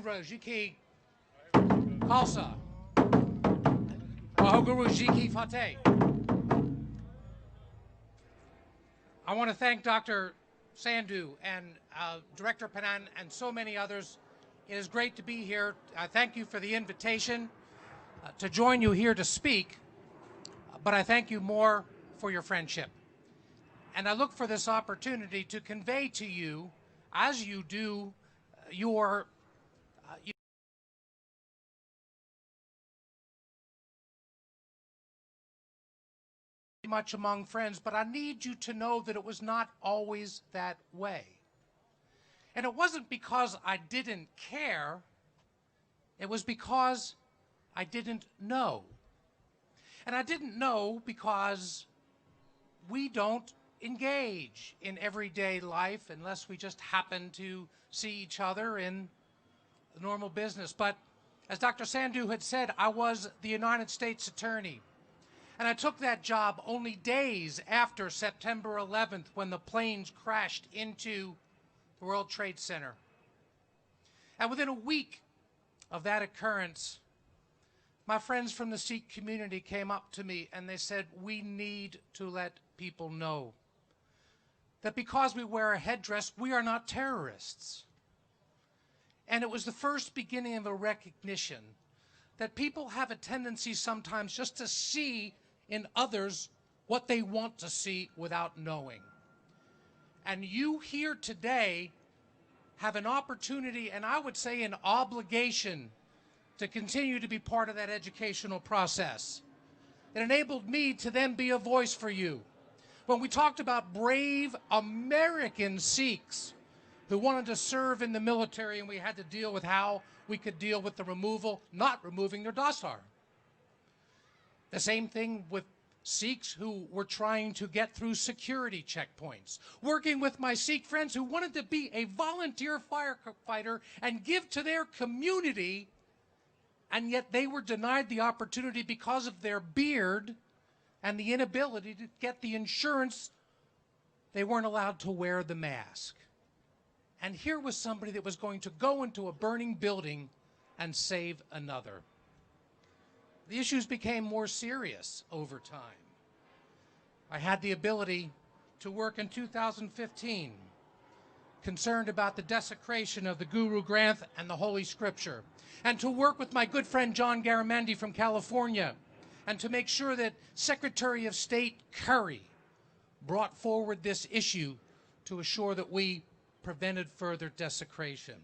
Jiki Khalsa. Wahoguru Jiki Fateh. I want to thank Dr. Sandhu and Director Panan and so many others. It is great to be here. I thank you for the invitation to join you here to speak, but I thank you more for your friendship. And I look for this opportunity to convey to you, as you do, your much among friends, but I need you to know that it was not always that way. And it wasn't because I didn't care, it was because I didn't know. And I didn't know because we don't engage in everyday life unless we just happen to see each other in normal business. But as Dr. Sandhu had said, I was the United States Attorney. And I took that job only days after September 11th, when the planes crashed into the World Trade Center. And within a week of that occurrence, my friends from the Sikh community came up to me and they said, we need to let people know that because we wear a headdress, we are not terrorists. And it was the first beginning of a recognition that people have a tendency sometimes just to see in others what they want to see without knowing. And you here today have an opportunity, and I would say an obligation, to continue to be part of that educational process. It enabled me to then be a voice for you. When we talked about brave American Sikhs who wanted to serve in the military, and we had to deal with how we could deal with the removal, not removing their dasar. The same thing with Sikhs who were trying to get through security checkpoints. Working with my Sikh friends who wanted to be a volunteer firefighter and give to their community, and yet they were denied the opportunity because of their beard and the inability to get the insurance. They weren't allowed to wear the mask. And here was somebody that was going to go into a burning building and save another. The issues became more serious over time. I had the ability to work in 2015, concerned about the desecration of the Guru Granth and the Holy Scripture, and to work with my good friend John Garamendi from California, and to make sure that Secretary of State Curry brought forward this issue to assure that we prevented further desecration.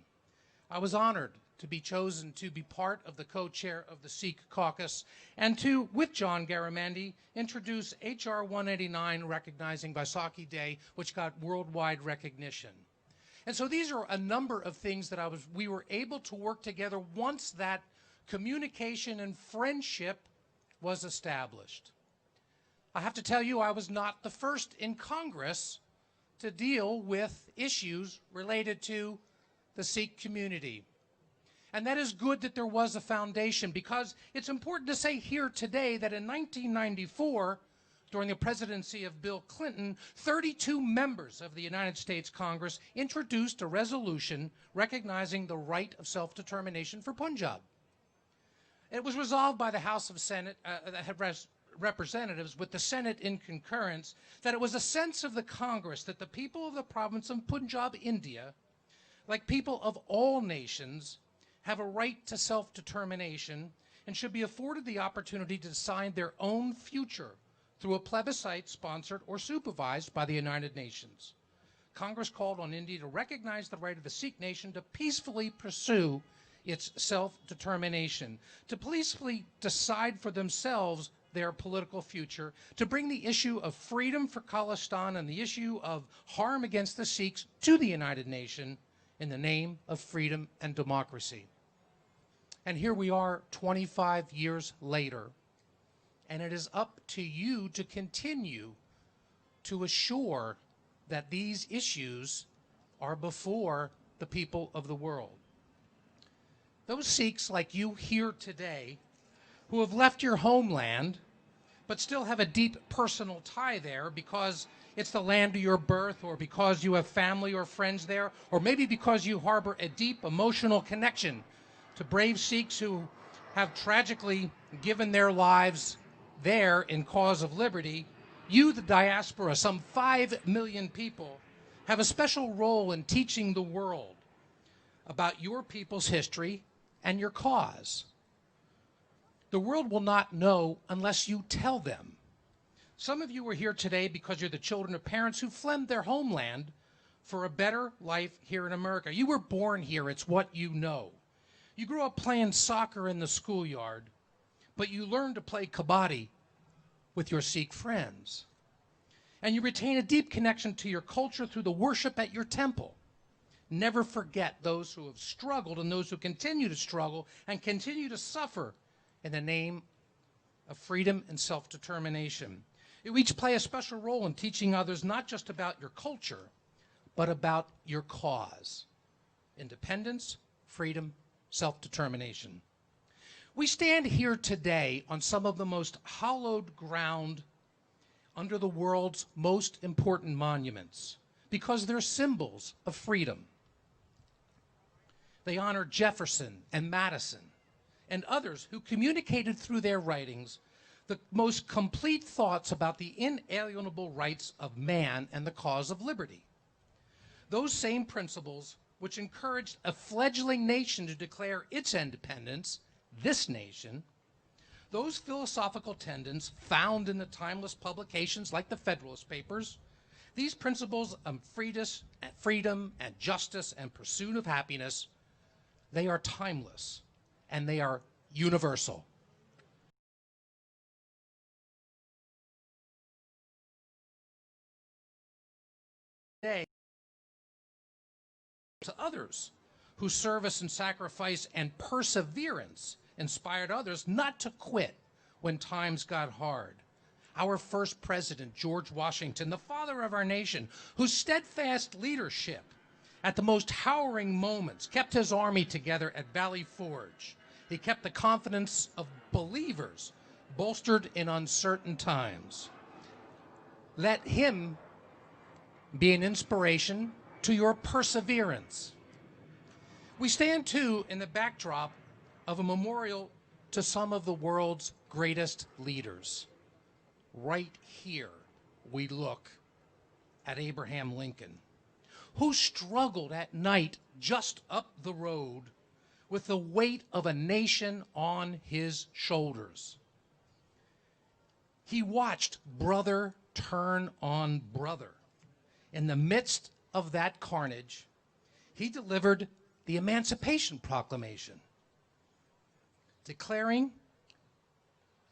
I was honored to be chosen to be part of the co-chair of the Sikh caucus and to, with John Garamendi, introduce H.R. 189 recognizing Vaisakhi Day, which got worldwide recognition. And so these are a number of things that we were able to work together once that communication and friendship was established. I have to tell you, I was not the first in Congress to deal with issues related to the Sikh community. And that is good that there was a foundation, because it's important to say here today that in 1994, during the presidency of Bill Clinton, 32 members of the United States Congress introduced a resolution recognizing the right of self-determination for Punjab. It was resolved by the House of Representatives with the Senate in concurrence that it was a sense of the Congress that the people of the province of Punjab, India, like people of all nations, have a right to self-determination and should be afforded the opportunity to decide their own future through a plebiscite sponsored or supervised by the United Nations. Congress called on India to recognize the right of the Sikh nation to peacefully pursue its self-determination, to peacefully decide for themselves their political future, to bring the issue of freedom for Khalistan and the issue of harm against the Sikhs to the United Nations in the name of freedom and democracy. And here we are 25 years later, and it is up to you to continue to assure that these issues are before the people of the world. Those Sikhs like you here today who have left your homeland but still have a deep personal tie there because it's the land of your birth, or because you have family or friends there, or maybe because you harbor a deep emotional connection to brave Sikhs who have tragically given their lives there in cause of liberty. You, the diaspora, some 5 million people, have a special role in teaching the world about your people's history and your cause. The world will not know unless you tell them. Some of you are here today because you're the children of parents who fled their homeland for a better life here in America. You were born here, it's what you know. You grew up playing soccer in the schoolyard, but you learned to play kabaddi with your Sikh friends. And you retain a deep connection to your culture through the worship at your temple. Never forget those who have struggled and those who continue to struggle and continue to suffer in the name of freedom and self-determination. You each play a special role in teaching others not just about your culture, but about your cause. Independence, freedom, self-determination. We stand here today on some of the most hallowed ground under the world's most important monuments because they're symbols of freedom. They honor Jefferson and Madison and others who communicated through their writings the most complete thoughts about the inalienable rights of man and the cause of liberty. Those same principles which encouraged a fledgling nation to declare its independence, this nation, those philosophical tenets found in the timeless publications like the Federalist Papers, these principles of freedom and justice and pursuit of happiness, they are timeless and they are universal. Today, to others whose service and sacrifice and perseverance inspired others not to quit when times got hard. Our first president, George Washington, the father of our nation, whose steadfast leadership at the most harrowing moments kept his army together at Valley Forge. He kept the confidence of believers bolstered in uncertain times. Let him be an inspiration to your perseverance. We stand, too, in the backdrop of a memorial to some of the world's greatest leaders. Right here, we look at Abraham Lincoln, who struggled at night just up the road with the weight of a nation on his shoulders. He watched brother turn on brother. In the midst of that carnage, he delivered the Emancipation Proclamation, declaring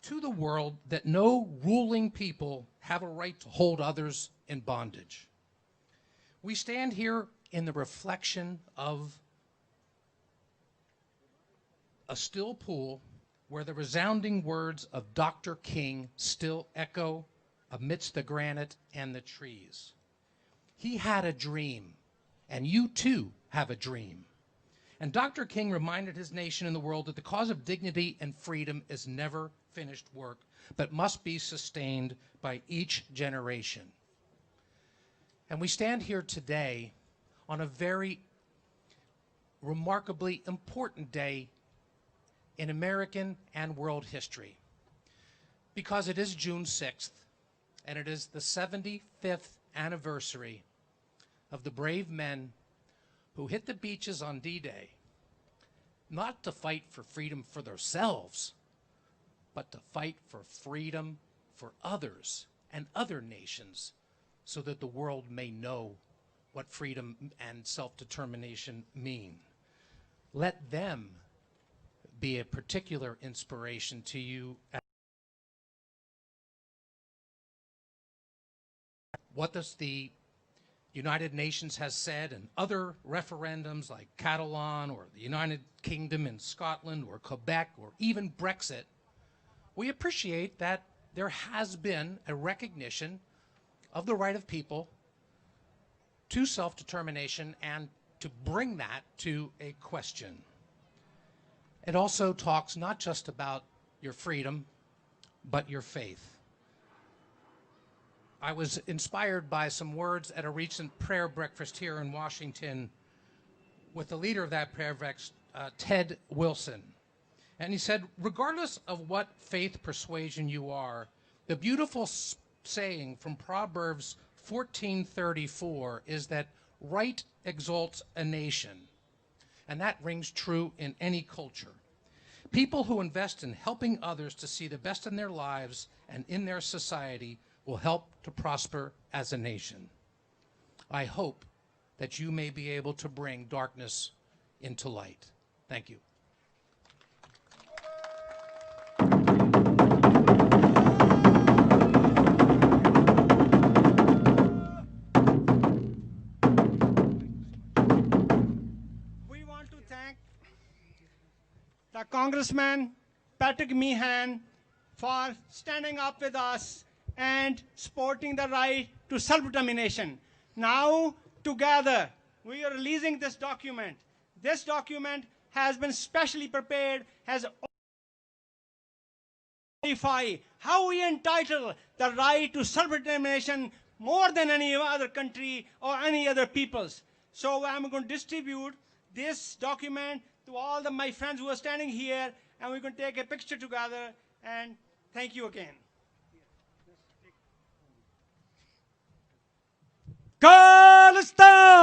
to the world that no ruling people have a right to hold others in bondage. We stand here in the reflection of a still pool where the resounding words of Dr. King still echo amidst the granite and the trees. He had a dream, and you too have a dream. And Dr. King reminded his nation and the world that the cause of dignity and freedom is never finished work, but must be sustained by each generation. And we stand here today on a very remarkably important day in American and world history, because it is June 6th, and it is the 75th anniversary of the brave men who hit the beaches on D-Day, not to fight for freedom for themselves, but to fight for freedom for others and other nations, so that the world may know what freedom and self-determination mean. Let them be a particular inspiration to you. What does the United Nations has said, and other referendums like Catalan or the United Kingdom in Scotland or Quebec or even Brexit, we appreciate that there has been a recognition of the right of people to self-determination and to bring that to a question. It also talks not just about your freedom, but your faith. I was inspired by some words at a recent prayer breakfast here in Washington with the leader of that prayer breakfast, Ted Wilson. And he said, regardless of what faith persuasion you are, the beautiful saying from Proverbs 14:34 is that right exalts a nation. And that rings true in any culture. People who invest in helping others to see the best in their lives and in their society will help to prosper as a nation. I hope that you may be able to bring darkness into light. Thank you. We want to thank the Congressman Patrick Meehan for standing up with us and supporting the right to self-determination. Now, together, we are releasing this document. This document has been specially prepared, has how we entitle the right to self-determination more than any other country or any other peoples. So I'm going to distribute this document to all my friends who are standing here, and we're going to take a picture together, and thank you again. Khalistan!